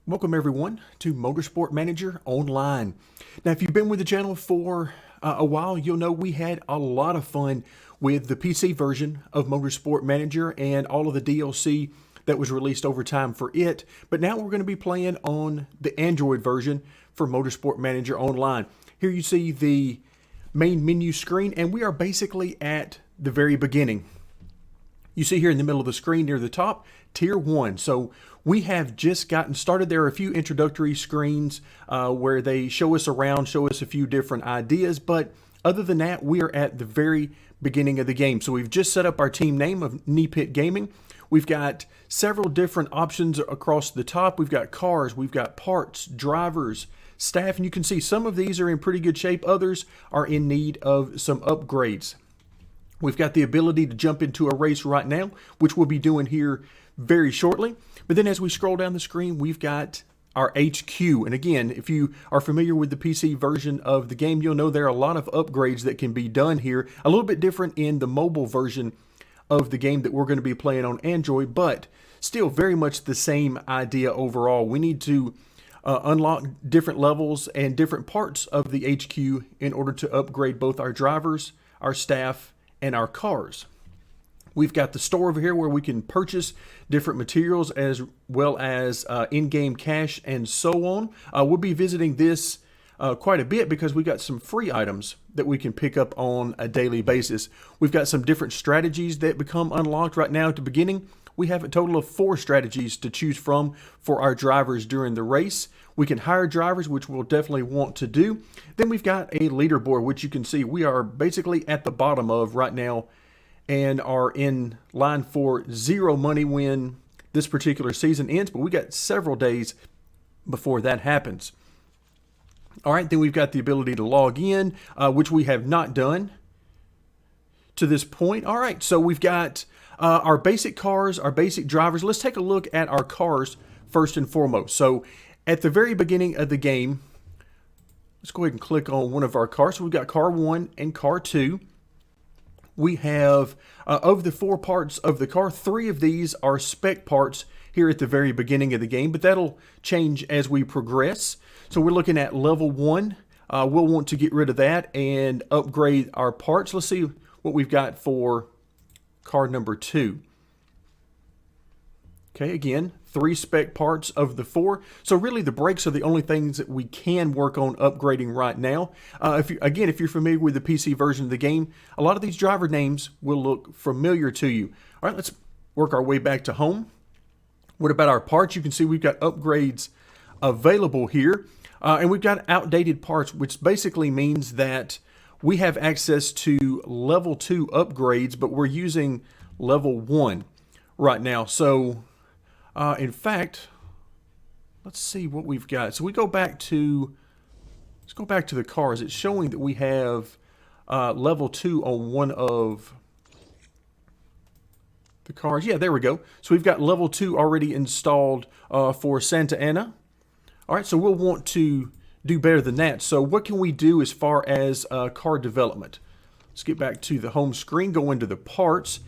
Welcome everyone to Motorsport Manager Online. Now if you've been with the channel for a while, you'll know we had a lot of fun with the PC version of Motorsport Manager and all of the DLC that was released over time for it. But now we're going to be playing on the Android version for Motorsport Manager Online. Here you see the main menu screen and we are basically at the very beginning. You see here in the middle of the screen near the top, Tier 1. So we have just gotten started. There are a few introductory screens where they show us around, show us a few different ideas, but other than that, we are at the very beginning of the game. So we've just set up our team name of Knee Pit Gaming. We've got several different options across the top. We've got cars, we've got parts, drivers, staff, and you can see some of these are in pretty good shape. Others are in need of some upgrades. We've got the ability to jump into a race right now, which we'll be doing here very shortly. But then as we scroll down the screen, we've got our HQ. And again, if you are familiar with the PC version of the game, you'll know there are a lot of upgrades that can be done here. A little bit different in the mobile version of the game that we're going to be playing on Android, but still very much the same idea overall. We need to unlock different levels and different parts of the HQ in order to upgrade both our drivers, our staff, and our cars. We've got the store over here where we can purchase different materials as well as in-game cash and so on. We'll be visiting this quite a bit because we've got some free items that we can pick up on a daily basis. We've got some different strategies that become unlocked right now at the beginning. We have a total of 4 strategies to choose from for our drivers during the race. We can hire drivers, which we'll definitely want to do. Then we've got a leaderboard, which you can see we are basically at the bottom of right now and are in line for 0 money when this particular season ends, but we got several days before that happens. All right, then we've got the ability to log in, which we have not done to this point. All right, so we've got our basic cars, our basic drivers. Let's take a look at our cars first and foremost. So at the very beginning of the game, let's go ahead and click on one of our cars. So we've got car 1 and car 2. We have, of the 4 parts of the car, 3 of these are spec parts here at the very beginning of the game, but that'll change as we progress. So we're looking at level 1. We'll want to get rid of that and upgrade our parts. Let's see what we've got for car number 2. Okay, again, 3 spec parts of the 4. So really the brakes are the only things that we can work on upgrading right now. If you're familiar with the PC version of the game, a lot of these driver names will look familiar to you. All right, let's work our way back to home. What about our parts? You can see we've got upgrades available here. And we've got outdated parts, which basically means that we have access to level 2 upgrades, but we're using level 1 right now. So in fact, let's see what we've got. So let's go back to the cars. It's showing that we have level 2 on one of the cars. Yeah, there we go. So we've got level 2 already installed for Santa Ana. All right, so we'll want to do better than that. So what can we do as far as car development? Let's get back to the home screen, go into the parts.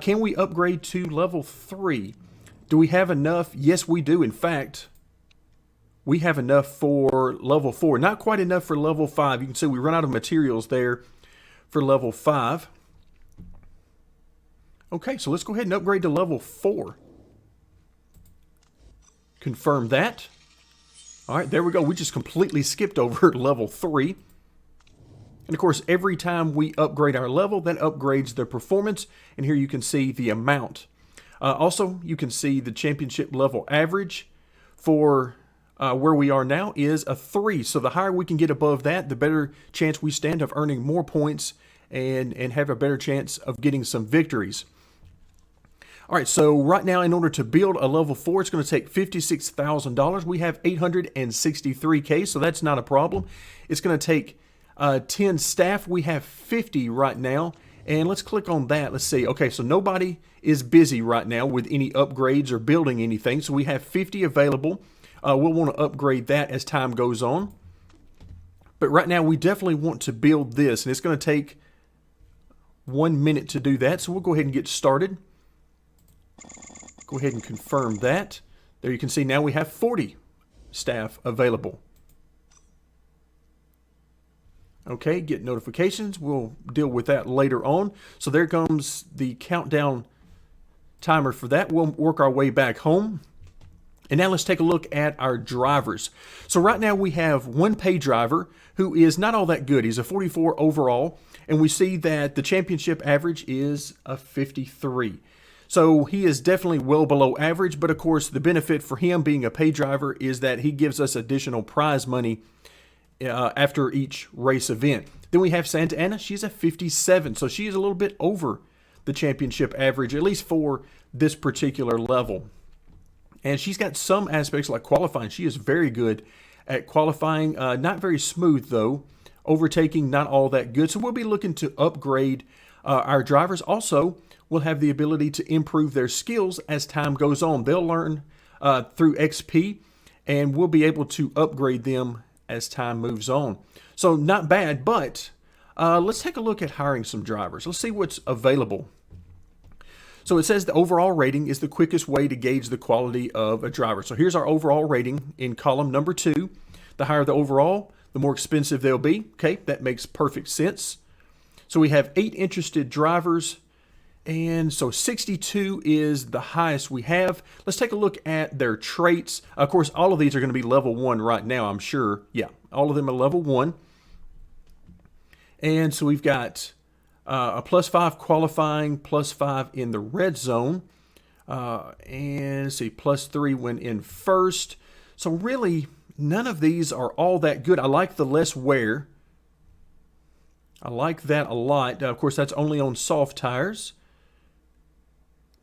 Can we upgrade to level 3? Do we have enough? Yes, we do. In fact, we have enough for level 4. Not quite enough for level 5. You can see we run out of materials there for level 5. Okay, so let's go ahead and upgrade to level 4. Confirm that. All right, there we go. We just completely skipped over level 3. And of course, every time we upgrade our level, that upgrades the performance. And here you can see the amount. Also, you can see the championship level average for where we are now is a 3. So the higher we can get above that, the better chance we stand of earning more points and have a better chance of getting some victories. All right, so right now, in order to build a level 4, it's going to take $56,000. We have 863K, so that's not a problem. It's going to take 10 staff. We have 50 right now. And let's click on that. Let's see. Okay, so nobody is busy right now with any upgrades or building anything. So we have 50 available. We'll want to upgrade that as time goes on. But right now, we definitely want to build this. And it's going to take 1 minute to do that. So we'll go ahead and get started. Go ahead and confirm that. There you can see now we have 40 staff available. Okay, get notifications. We'll deal with that later on. So there comes the countdown timer for that. We'll work our way back home. And now let's take a look at our drivers. So right now we have one pay driver who is not all that good. He's a 44 overall, and we see that the championship average is a 53. So he is definitely well below average, but of course the benefit for him being a pay driver is that he gives us additional prize money after each race event. Then we have Santa Ana. She's a 57, so she is a little bit over the championship average, at least for this particular level. And she's got some aspects like qualifying. She is very good at qualifying. Not very smooth, though. Overtaking, not all that good. So we'll be looking to upgrade our drivers. Also, we'll have the ability to improve their skills as time goes on. They'll learn through XP, and we'll be able to upgrade them as time moves on. So not bad, but let's take a look at hiring some drivers. Let's see what's available. So it says the overall rating is the quickest way to gauge the quality of a driver. So here's our overall rating in column number 2. The higher the overall, the more expensive they'll be. Okay, that makes perfect sense. So we have 8 interested drivers, and so 62 is the highest we have. Let's take a look at their traits. Of course, all of these are going to be level 1 right now, I'm sure. Yeah, all of them are level 1. And so we've got a +5 qualifying, +5 in the red zone, and let's see, +3 when in first. So really, none of these are all that good. I like the less wear. I like that a lot. Of course, that's only on soft tires.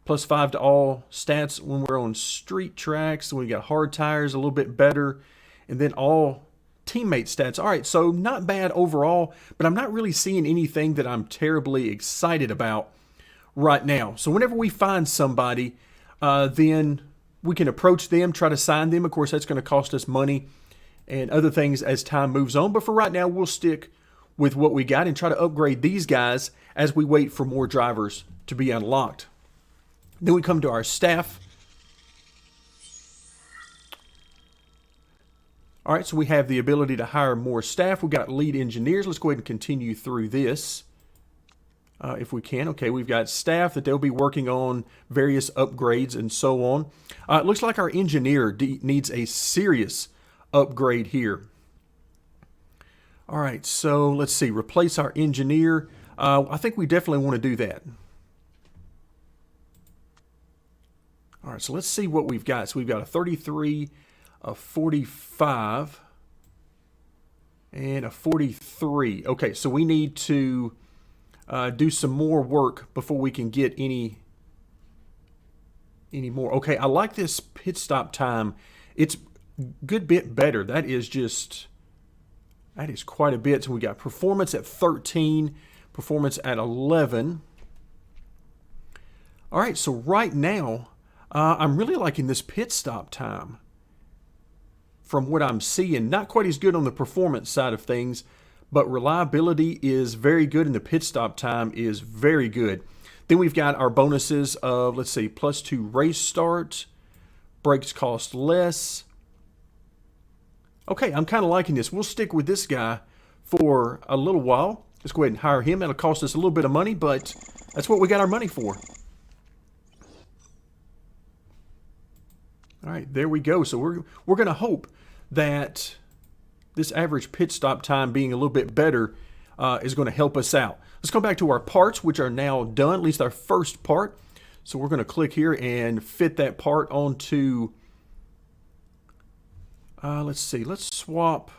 +5 to all stats when we're on street tracks. When we got hard tires, a little bit better. And then all teammate stats. All right, so not bad overall, but I'm not really seeing anything that I'm terribly excited about right now. So whenever we find somebody, then we can approach them, try to sign them. Of course, that's going to cost us money and other things as time moves on. But for right now, we'll stick with what we got and try to upgrade these guys as we wait for more drivers to be unlocked. Then we come to our staff. All right, so we have the ability to hire more staff. We've got lead engineers. Let's go ahead and continue through this if we can. Okay, we've got staff that they'll be working on various upgrades and so on. It looks like our engineer needs a serious upgrade here. All right, so let's see. Replace our engineer. I think we definitely want to do that. All right, so let's see what we've got. So we've got a 33, a 45, and a 43. Okay, so we need to do some more work before we can get any more. Okay, I like this pit stop time. It's a good bit better. That is quite a bit. So we got performance at 13, performance at 11. All right, so right now, I'm really liking this pit stop time. From what I'm seeing, not quite as good on the performance side of things, but reliability is very good and the pit stop time is very good. Then we've got our bonuses of, let's see, +2 race start, brakes cost less. Okay, I'm kind of liking this. We'll stick with this guy for a little while. Let's go ahead and hire him. That'll cost us a little bit of money, but that's what we got our money for. All right, there we go. So we're going to hope that this average pit stop time being a little bit better is going to help us out. Let's go back to our parts, which are now done, at least our first part. So we're going to click here and fit that part onto, let's see, let's swap.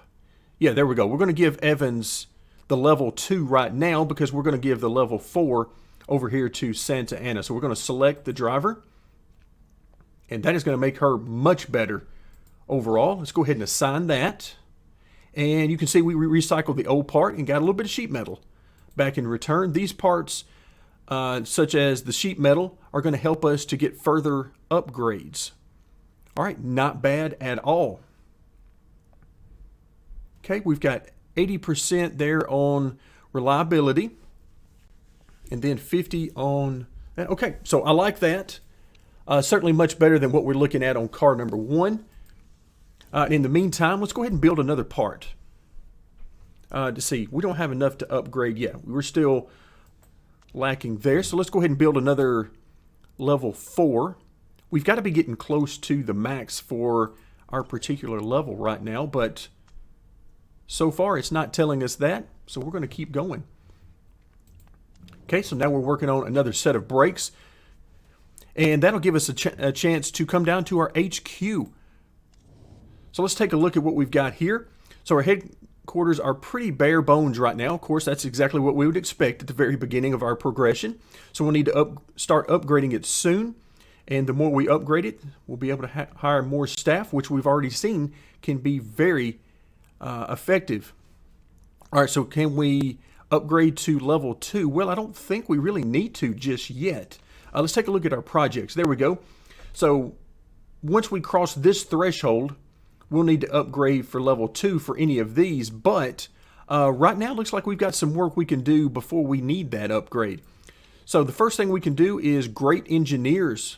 Yeah, there we go. We're going to give Evans the level 2 right now because we're going to give the level 4 over here to Santa Ana. So we're going to select the driver. And that is going to make her much better overall. Let's go ahead and assign that. And you can see we recycled the old part and got a little bit of sheet metal back in return. These parts, such as the sheet metal, are going to help us to get further upgrades. All right, not bad at all. Okay, we've got 80% there on reliability. And then 50 on... Okay, so I like that. Certainly much better than what we're looking at on car number 1. In the meantime, let's go ahead and build another part. To see, we don't have enough to upgrade yet. We're still lacking there. So let's go ahead and build another level 4. We've got to be getting close to the max for our particular level right now, but so far it's not telling us that, so we're going to keep going. Okay, so now we're working on another set of brakes, and that'll give us a chance to come down to our HQ. So let's take a look at what we've got here. So our headquarters are pretty bare bones right now. Of course, that's exactly what we would expect at the very beginning of our progression. So we'll need to start upgrading it soon. And the more we upgrade it, we'll be able to hire more staff, which we've already seen can be very effective. All right, so can we upgrade to level 2? Well, I don't think we really need to just yet. Let's take a look at our projects. There we go. So once we cross this threshold, we'll need to upgrade for level 2 for any of these. But right now, it looks like we've got some work we can do before we need that upgrade. So the first thing we can do is great engineers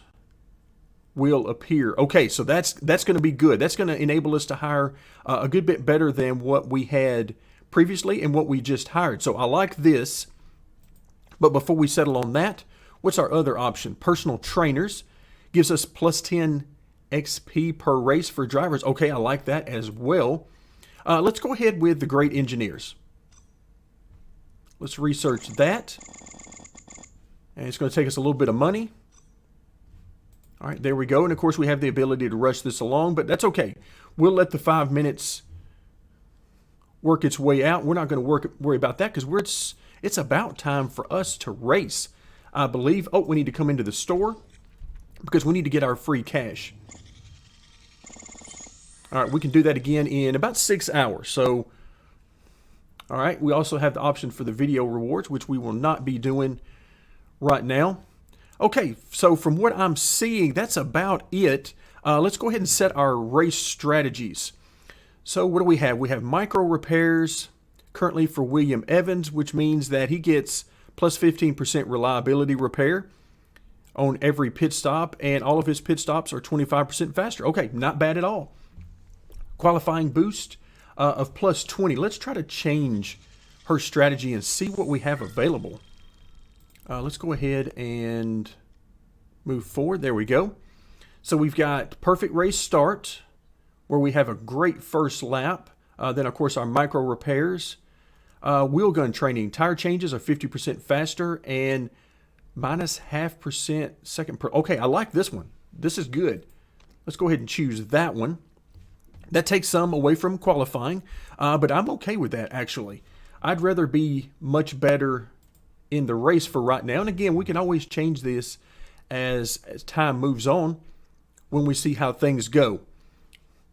will appear. Okay, so that's going to be good. That's going to enable us to hire a good bit better than what we had previously and what we just hired. So I like this. But before we settle on that, what's our other option? Personal trainers gives us plus 10 XP per race for drivers. Okay, I like that as well. Let's go ahead with the great engineers. Let's research that. And it's going to take us a little bit of money. All right, there we go. And of course, we have the ability to rush this along, but that's okay. We'll let the 5 minutes work its way out. We're not going to worry about that because it's about time for us to race, I believe. Oh, we need to come into the store because we need to get our free cash. All right, we can do that again in about 6 hours. So, all right, we also have the option for the video rewards, which we will not be doing right now. Okay, so from what I'm seeing, that's about it. Let's go ahead and set our race strategies. So what do we have? We have micro repairs currently for William Evans, which means that he gets plus 15% reliability repair on every pit stop, and all of his pit stops are 25% faster. Okay, not bad at all. Qualifying boost of plus 20. Let's try to change her strategy and see what we have available. Let's go ahead and move forward. There we go. So we've got perfect race start, where we have a great first lap. Then, of course, our micro repairs. Wheel gun training. Tire changes are 50% faster and minus 0.5% second per. Okay, I like this one. This is good. Let's go ahead and choose that one. That takes some away from qualifying, but I'm okay with that, actually. I'd rather be much better in the race for right now. And again, we can always change this as time moves on when we see how things go.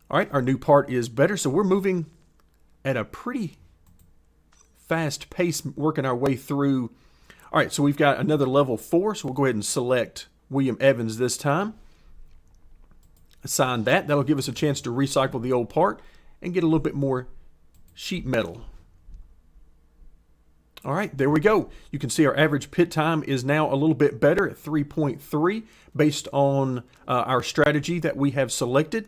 All right, our new part is better. So we're moving at a pretty fast pace, working our way through. All right, so we've got another level 4. So we'll go ahead and select William Evans this time. Assign that. That'll give us a chance to recycle the old part and get a little bit more sheet metal. All right, there we go. You can see our average pit time is now a little bit better at 3.3 based on our strategy that we have selected.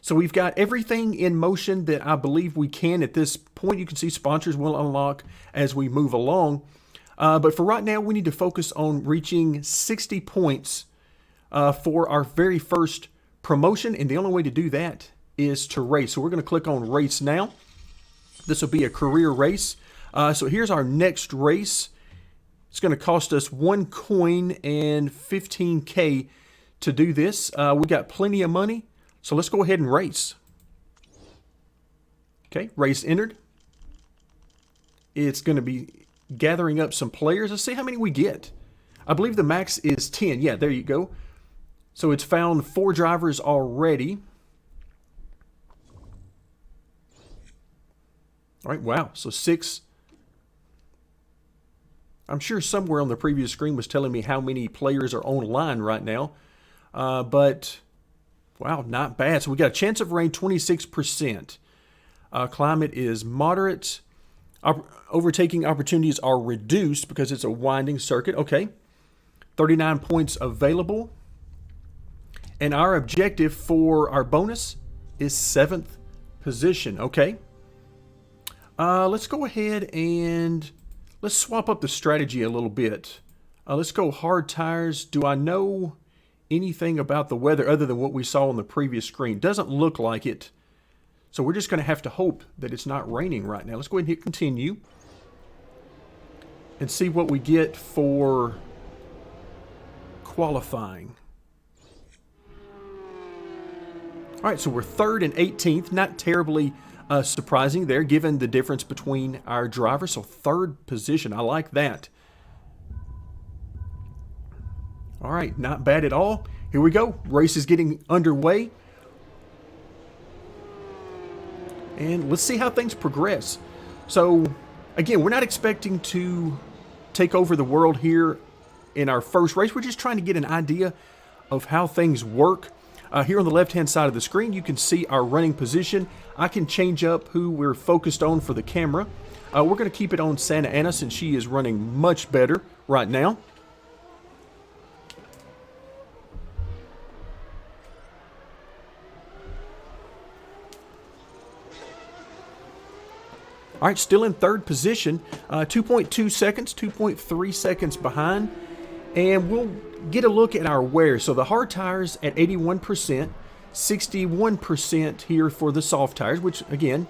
So we've got everything in motion that I believe we can at this point. You can see sponsors will unlock as we move along. But for right now, we need to focus on reaching 60 points for our very first promotion. And the only way to do that is to race. So we're going to click on race now. This will be a career race. So here's our next race. It's going to cost us 1 coin and 15K to do this. We got plenty of money, so let's go ahead and race. Okay, race entered. It's going to be gathering up some players. Let's see how many we get. I believe the max is 10. Yeah, there you go. So it's found 4 drivers already. All right, wow, so 6. I'm sure somewhere on the previous screen was telling me how many players are online right now. But, wow, not bad. So we got a chance of rain, 26%. Climate is moderate. Overtaking opportunities are reduced because it's a winding circuit. Okay. 39 points available. And our objective for our bonus is 7th position. Okay. Let's go ahead and let's swap up the strategy a little bit. Let's go hard tires. Do I know anything about the weather other than what we saw on the previous screen? Doesn't look like it. So we're just going to have to hope that it's not raining right now. Let's go ahead and hit continue and see what we get for qualifying. All right, so we're 3rd and 18th. Not terribly surprising there, given the difference between our drivers. So 3rd position, I like that. All right, not bad at all. Here we go. Race is getting underway. And let's see how things progress. So, again, we're not expecting to take over the world here in our first race. We're just trying to get an idea of how things work. Here on the left-hand side of the screen, you can see our running position. I can change up who we're focused on for the camera. We're going to keep it on Santa Ana since she is running much better right now. All right, still in 3rd position, 2.2 seconds, 2.3 seconds behind. And we'll get a look at our wear. So the hard tires at 81%, 61% here for the soft tires, which again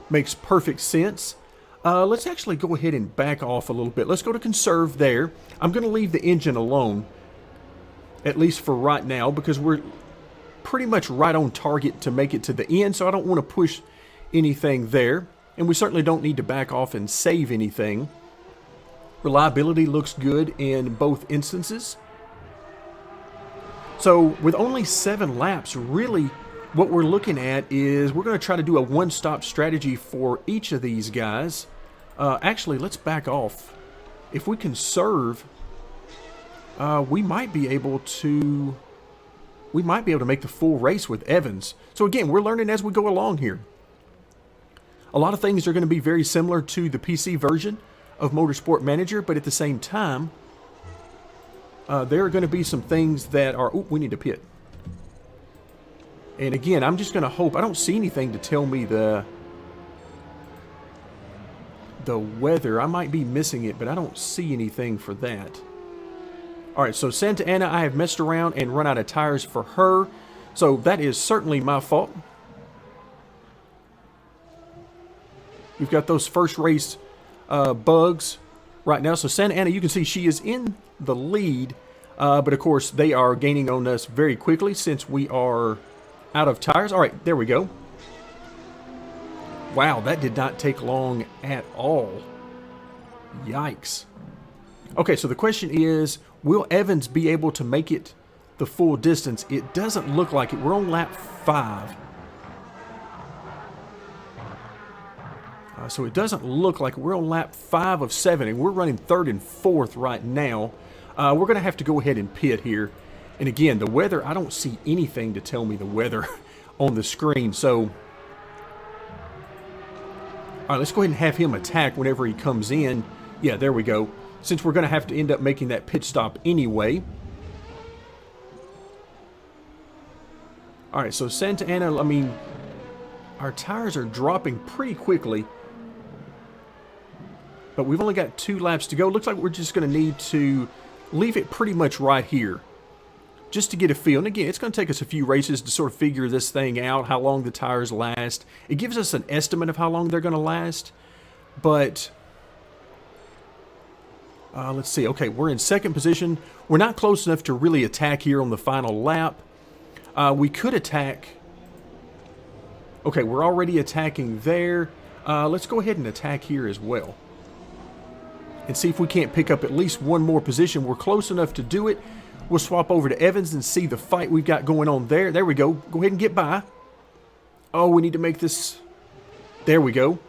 makes perfect sense. Let's actually go ahead and back off a little bit. Let's go to conserve there. I'm going to leave the engine alone, at least for right now, because we're pretty much right on target to make it to the end. So I don't want to push anything there. And we certainly don't need to back off and save anything. Reliability looks good in both instances. So with only 7 laps, really what we're looking at is we're going to try to do a one-stop strategy for each of these guys. Actually, let's back off. If we conserve, we might be able to make the full race with Evans. So again, we're learning as we go along here. A lot of things are going to be very similar to the PC version of Motorsport Manager, but at the same time, there are going to be some things that are... Oh, we need to pit. And again, I'm just going to hope... I don't see anything to tell me the weather. I might be missing it, but I don't see anything for that. All right, so Santa Ana, I have messed around and run out of tires for her. So that is certainly my fault. We've got those first race bugs right now. So Santa Ana, you can see she is in the lead. But of course, they are gaining on us very quickly since we are out of tires. All right, there we go. Wow, that did not take long at all. Yikes. Okay, so the question is, will Evans be able to make it the full distance? It doesn't look like it. We're on lap 5. So it doesn't look like we're on lap 5 of 7, and we're running 3rd and 4th right now. We're going to have to go ahead and pit here. And again, the weather, I don't see anything to tell me the weather on the screen. So, all right, let's go ahead and have him attack whenever he comes in. Yeah, there we go. Since we're going to have to end up making that pit stop anyway. All right, so Santa Ana, I mean, our tires are dropping pretty quickly. But we've only got 2 laps to go. Looks like we're just going to need to leave it pretty much right here, just to get a feel. And again, it's going to take us a few races to sort of figure this thing out, how long the tires last. It gives us an estimate of how long they're going to last. But let's see. Okay, we're in 2nd position. We're not close enough to really attack here on the final lap. We could attack. Okay, we're already attacking there. Let's go ahead and attack here as well. And see if we can't pick up at least one more position. We're close enough to do it. We'll swap over to Evans and see the fight we've got going on there. There we go. Go ahead and get by. Oh, we need to make this. There we go.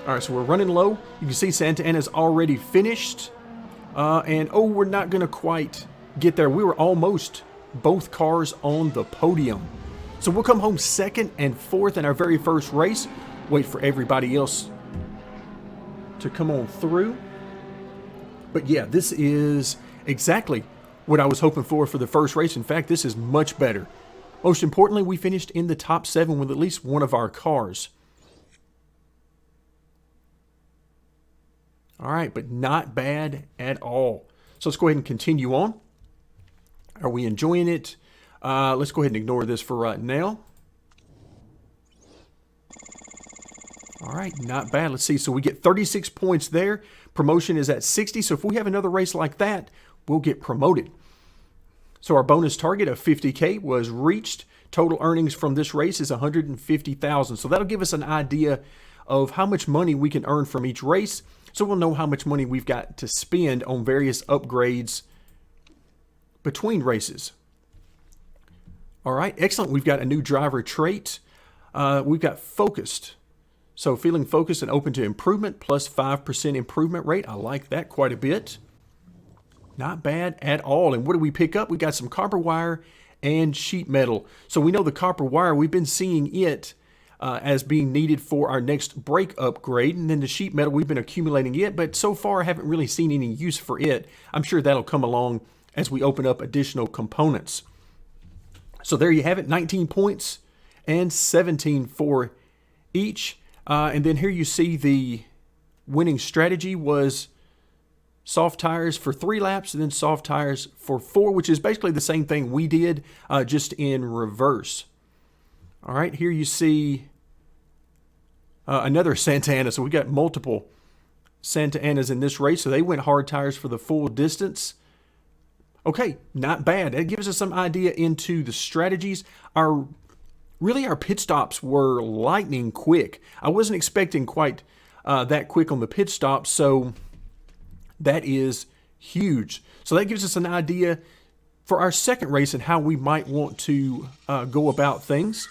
All right, so we're running low. You can see Santa Ana's already finished. And, oh, we're not going to quite get there. We were almost both cars on the podium. So we'll come home 2nd and 4th in our very first race. Wait for everybody else to come on through. But yeah, this is exactly what I was hoping for the first race. In fact, this is much better. Most importantly, we finished in the top 7 with at least one of our cars. All right, but not bad at all. So let's go ahead and continue on. Are we enjoying it? Let's go ahead and ignore this for right now. All right, not bad. Let's see. So we get 36 points there. Promotion is at 60. So if we have another race like that, we'll get promoted. So our bonus target of 50K was reached. Total earnings from this race is 150,000. So that'll give us an idea of how much money we can earn from each race. So we'll know how much money we've got to spend on various upgrades between races. All right, excellent. We've got a new driver trait. We've got focused. So feeling focused and open to improvement, plus 5% improvement rate. I like that quite a bit. Not bad at all. And what do we pick up? We got some copper wire and sheet metal. So we know the copper wire, we've been seeing it as being needed for our next brake upgrade. And then the sheet metal, we've been accumulating it, but so far I haven't really seen any use for it. I'm sure that'll come along as we open up additional components. So there you have it, 19 points and 17 for each. And then here you see the winning strategy was soft tires for 3 laps and then soft tires for 4, which is basically the same thing we did, just in reverse. All right, here you see another Santa Ana. So we got multiple Santa Anas in this race. So they went hard tires for the full distance. Okay, not bad. That gives us some idea into the strategies. Our pit stops were lightning quick. I wasn't expecting quite that quick on the pit stop, so that is huge. So that gives us an idea for our second race and how we might want to go about things.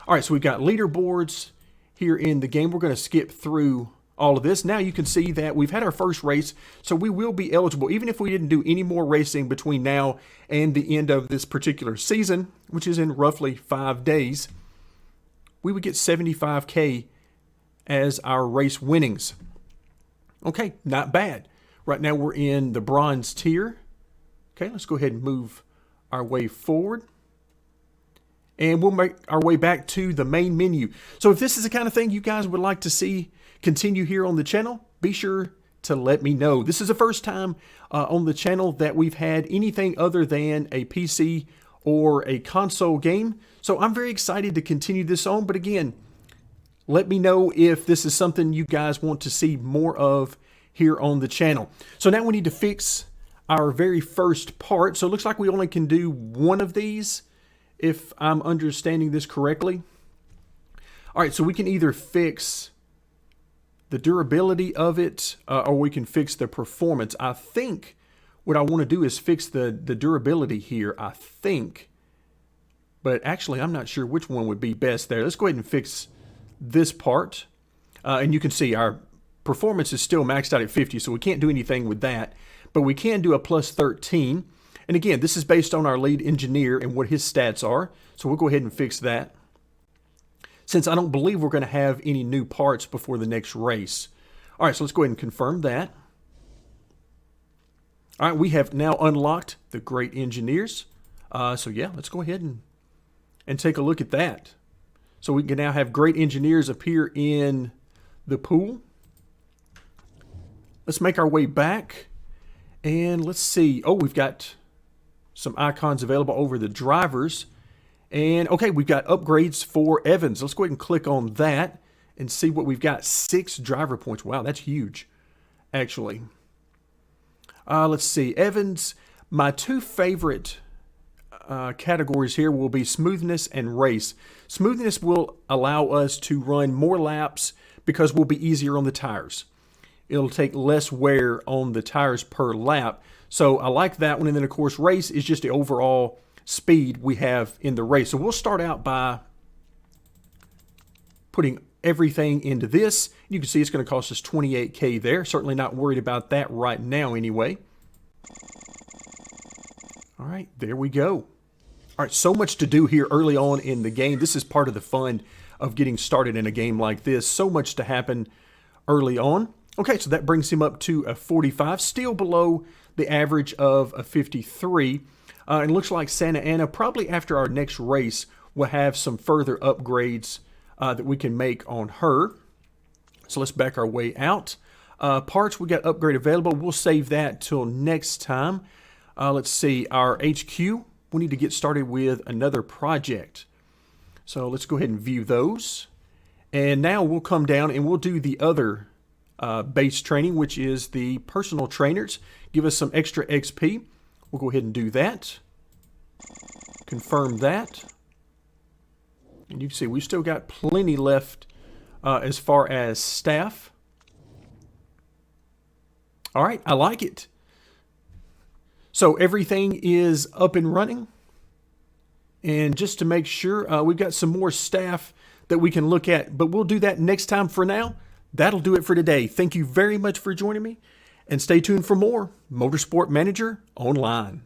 All right, so we've got leaderboards here in the game. We're going to skip through all of this. Now you can see that we've had our first race, so we will be eligible, even if we didn't do any more racing between now and the end of this particular season, which is in roughly 5 days. We would get 75K as our race winnings. Okay, not bad. Right now we're in the bronze tier. Okay, let's go ahead and move our way forward. And we'll make our way back to the main menu. So if this is the kind of thing you guys would like to see continue here on the channel, be sure to let me know. This is the first time on the channel that we've had anything other than a PC or a console game. So I'm very excited to continue this on. But again, let me know if this is something you guys want to see more of here on the channel. So now we need to fix our very first part. So it looks like we only can do one of these, if I'm understanding this correctly. All right, so we can either fix the durability of it, or we can fix the performance. I think what I want to do is fix the durability here, I think. But actually, I'm not sure which one would be best there. Let's go ahead and fix this part. And you can see our performance is still maxed out at 50, so we can't do anything with that. But we can do a plus 13. And again, this is based on our lead engineer and what his stats are. So we'll go ahead and fix that, since I don't believe we're going to have any new parts before the next race. All right, so let's go ahead and confirm that. All right, we have now unlocked the great engineers. So yeah, let's go ahead and take a look at that. So we can now have great engineers appear in the pool. Let's make our way back. And let's see. Oh, we've got some icons available over the drivers. And okay, we've got upgrades for Evans. Let's go ahead and click on that and see what we've got. 6 driver points. Wow, that's huge, actually. Let's see. Evans, my 2 favorite categories here will be smoothness and race. Smoothness will allow us to run more laps because we'll be easier on the tires. It'll take less wear on the tires per lap. So I like that one. And then, of course, race is just the overall speed we have in the race. So we'll start out by putting everything into this. You can see it's going to cost us 28K there. Certainly not worried about that right now anyway. All right, there we go. All right, so much to do here early on in the game. This is part of the fun of getting started in a game like this. So much to happen early on. Okay, so that brings him up to a 45, still below the average of a 53. And looks like Santa Ana, probably after our next race, will have some further upgrades that we can make on her. So let's back our way out. Parts, we got upgrade available. We'll save that till next time. Let's see, our HQ, we need to get started with another project. So let's go ahead and view those. And now we'll come down and we'll do the other base training, which is the personal trainers. Give us some extra XP. We'll go ahead and do that. Confirm that. And you can see we've still got plenty left as far as staff. All right, I like it. So everything is up and running. And just to make sure, we've got some more staff that we can look at, but we'll do that next time. For now, that'll do it for today. Thank you very much for joining me, and stay tuned for more Motorsport Manager Online.